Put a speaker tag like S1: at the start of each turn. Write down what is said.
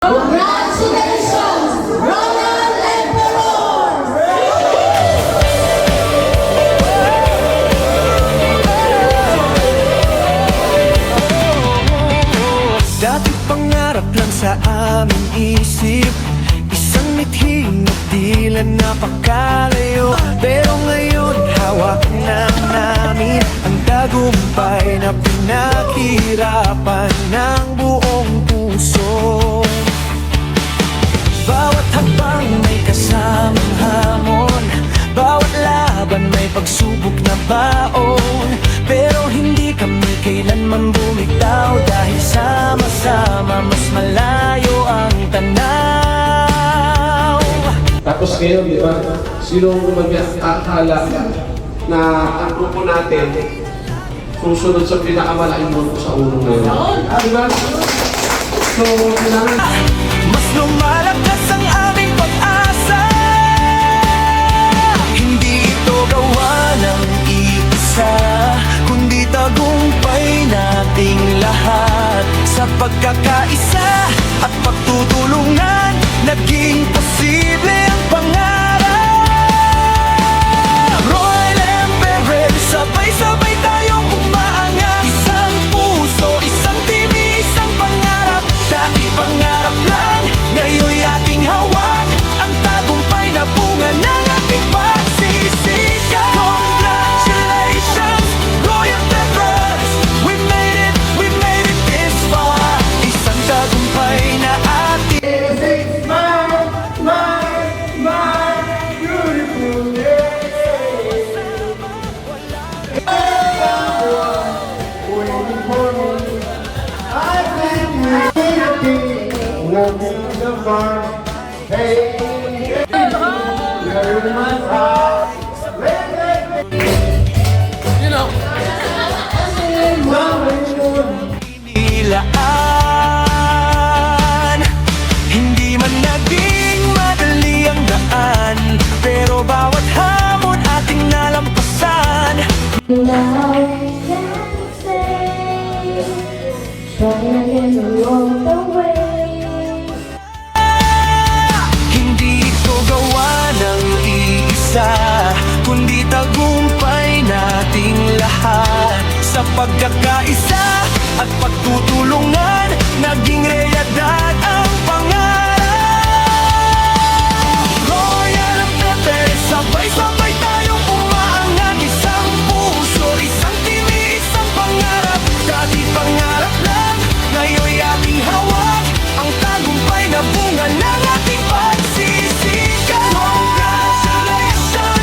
S1: Congratulations, Ronald Emperor!
S2: Dati pangarap lang sa aming isip, isang mithing at tila napakalayo. Pero ngayon hawak na namin ang tagumpay na pinaghirapan ng buong puso. Bawat hakbang may kasamang hamon, bawat laban may pagsubok na baon. Pero hindi kami kailanman bumitaw, dahil sama-sama mas malayo ang tanaw.
S3: Tapos ngayon, di ba, sino mag-akala na ang grupo natin susunod sa pinakamalaking grupo sa ulo ngayon? Di ba? So, kailangan...
S2: Mas lumalakas ang aming pag-asa, hindi ito gawa ng iisa, kundi tagumpay nating lahat. Sa pagkakaisa at pagtutulungan, naging posible ang pangarap. Royal Emperor, sabay-sabay tayong umaangat. Isang puso, isang team, isang pangarap. Dati pangarap lang, ngayon'y ating hawak ang tagumpay na bunga ng ating pagsisikap. Congratulations, Royal Emperors! We made it this far. Isang tagumpay na ating... Nilaan. Hindi man naging madali ang daan, pero bawat hamon ating nalampasan.
S1: Now we can say, try again along the way.
S2: Hindi ito gawa ng iisa, kundi tagumpay nating lahat. Sa pagkakaisa at pagtutulungan, naging realidad ang pangarap. Royal Emperor, sabay-sabay tayong umaangat. Isang puso, isang team, isang pangarap. Dati pangarap lang, ngayon'y ating hawak ang tagumpay na bunga ng